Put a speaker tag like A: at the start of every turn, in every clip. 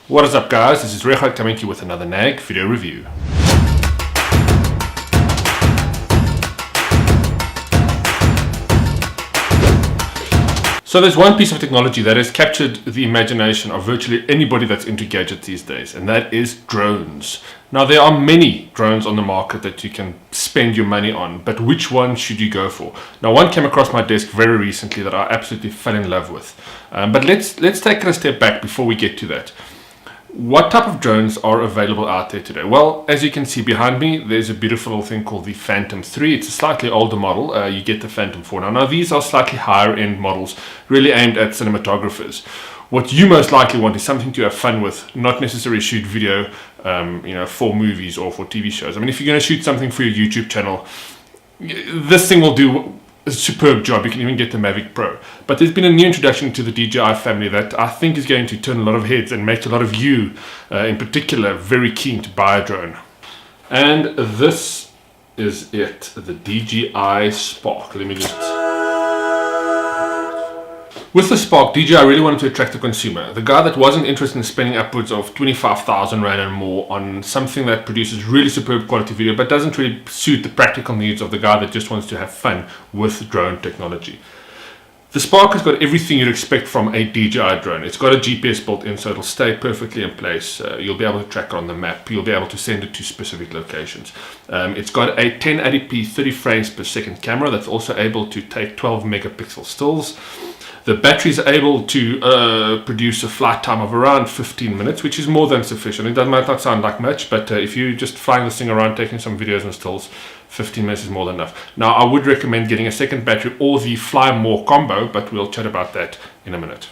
A: What is up, guys? This is Regardt coming to you with another NAG video review. So there's one piece of technology that has captured the imagination of virtually anybody that's into gadgets these days, and that is drones. Now, there are many drones on the market that you can spend your money on, but which one should you go for? Now, one came across my desk very recently that I absolutely fell in love with. But let's take it a step back before we get to that. What type of drones are available out there today? Well, as you can see behind me, there's a beautiful little thing called the Phantom 3. It's a slightly older model. You get the Phantom 4 now. Now, these are slightly higher end models, really aimed at cinematographers. What you most likely want is something to have fun with, not necessarily shoot video, for movies or for TV shows. I mean, if you're going to shoot something for your YouTube channel, this thing will do a superb job. You can even get the Mavic Pro. But there's been a new introduction to the DJI family that I think is going to turn a lot of heads and make a lot of you, in particular, very keen to buy a drone. And this is it, the DJI Spark. Let me just... With the Spark, DJI really wanted to attract the consumer, the guy that wasn't interested in spending upwards of 25,000 Rand and more on something that produces really superb quality video but doesn't really suit the practical needs of the guy that just wants to have fun with drone technology. The Spark has got everything you'd expect from a DJI drone. It's got a GPS built in, so it'll stay perfectly in place. You'll be able to track it on the map. You'll be able to send it to specific locations. It's got a 1080p 30 frames per second camera that's also able to take 12 megapixel stills. The battery is able to produce a flight time of around 15 minutes, which is more than sufficient. It might not sound like much, but if you're just flying this thing around, taking some videos and stills, 15 minutes is more than enough. Now, I would recommend getting a second battery or the Fly More combo, but we'll chat about that in a minute.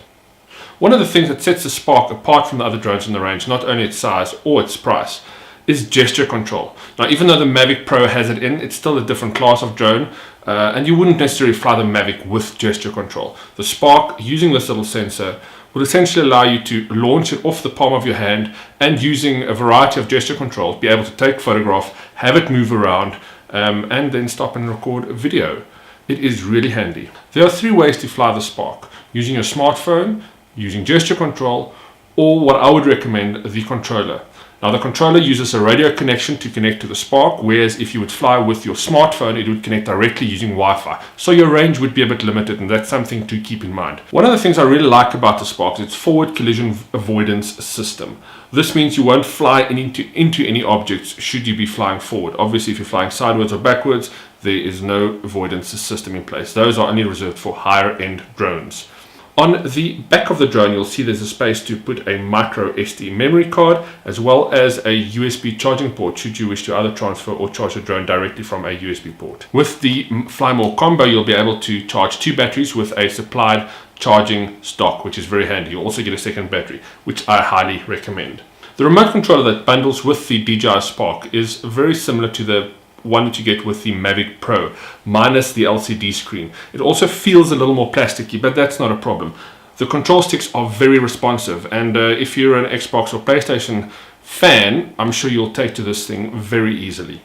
A: One of the things that sets the Spark apart from the other drones in the range, not only its size or its price, is gesture control. Now, even though the Mavic Pro has it in, it's still a different class of drone, and you wouldn't necessarily fly the Mavic with gesture control. The Spark, using this little sensor, will essentially allow you to launch it off the palm of your hand and using a variety of gesture controls, be able to take photograph, have it move around, and then stop and record a video. It is really handy. There are three ways to fly the Spark: using your smartphone, using gesture control, or what I would recommend, the controller. Now, the controller uses a radio connection to connect to the Spark, whereas if you would fly with your smartphone, it would connect directly using Wi-Fi. So your range would be a bit limited, and that's something to keep in mind. One of the things I really like about the Spark is its forward collision avoidance system. This means you won't fly into any objects should you be flying forward. Obviously, if you're flying sideways or backwards, there is no avoidance system in place. Those are only reserved for higher end drones. On the back of the drone, you'll see there's a space to put a micro SD memory card, as well as a USB charging port should you wish to either transfer or charge the drone directly from a USB port. With the Fly More combo, you'll be able to charge two batteries with a supplied charging stock, which is very handy. You'll also get a second battery, which I highly recommend. The remote controller that bundles with the DJI Spark is very similar to the one that you get with the Mavic Pro, minus the LCD screen. It also feels a little more plasticky, but that's not a problem. The control sticks are very responsive, and if you're an Xbox or PlayStation fan, I'm sure you'll take to this thing very easily.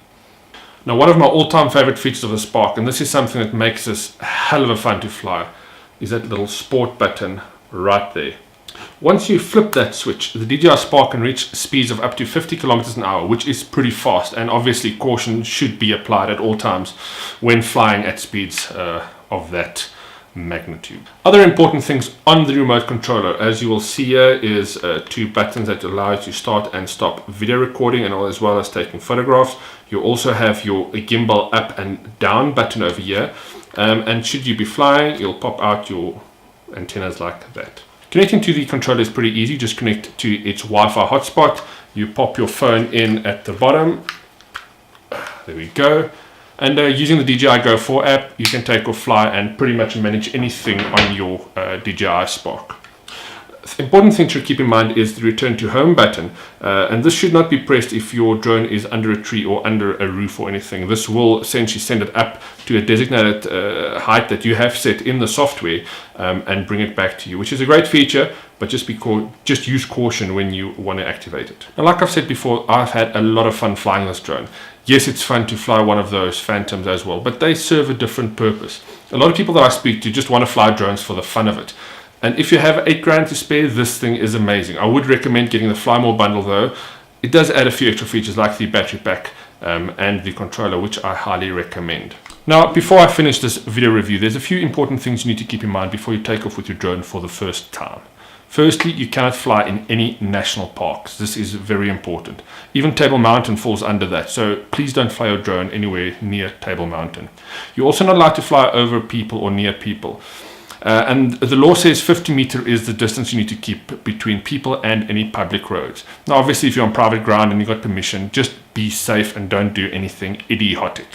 A: Now, one of my all-time favorite features of the Spark, and this is something that makes this a hell of a fun to fly, is that little sport button right there. Once you flip that switch, the DJI Spark can reach speeds of up to 50 kilometers an hour, which is pretty fast, and obviously caution should be applied at all times when flying at speeds of that magnitude. Other important things on the remote controller, as you will see here, is two buttons that allow you to start and stop video recording, and as well as taking photographs. You also have your gimbal up and down button over here, and should you be flying, you'll pop out your antennas like that. Connecting to the controller is pretty easy. Just connect to its Wi-Fi hotspot. You pop your phone in at the bottom. There we go. And using the DJI Go 4 app, you can take or fly and pretty much manage anything on your DJI Spark. The important thing to keep in mind is the return to home button, and this should not be pressed if your drone is under a tree or under a roof or anything. This will essentially send it up to a designated height that you have set in the software and bring it back to you, which is a great feature, but just use caution when you want to activate it. Now, like I've said before, I've had a lot of fun flying this drone. Yes, it's fun to fly one of those Phantoms as well, but they serve a different purpose. A lot of people that I speak to just want to fly drones for the fun of it. And if you have £8 to spare, this thing is amazing. I would recommend getting the Fly More bundle though. It does add a few extra features like the battery pack and the controller, which I highly recommend. Now, before I finish this video review, there's a few important things you need to keep in mind before you take off with your drone for the first time. Firstly, you cannot fly in any national parks. This is very important. Even Table Mountain falls under that, so please don't fly your drone anywhere near Table Mountain. You're also not allowed to fly over people or near people. And the law says 50 meters is the distance you need to keep between people and any public roads. Now, obviously, if you're on private ground and you've got permission, just be safe and don't do anything idiotic.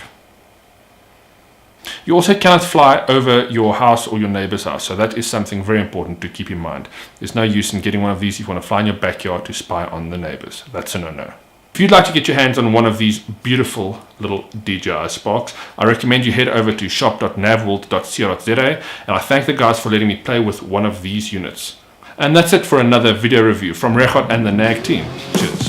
A: You also cannot fly over your house or your neighbor's house, so that is something very important to keep in mind. There's no use in getting one of these if you want to fly in your backyard to spy on the neighbors. That's a no-no. If you'd like to get your hands on one of these beautiful little DJI Sparks, I recommend you head over to shop.navworld.co.za, and I thank the guys for letting me play with one of these units. And that's it for another video review from Regardt and the NAG team. Cheers.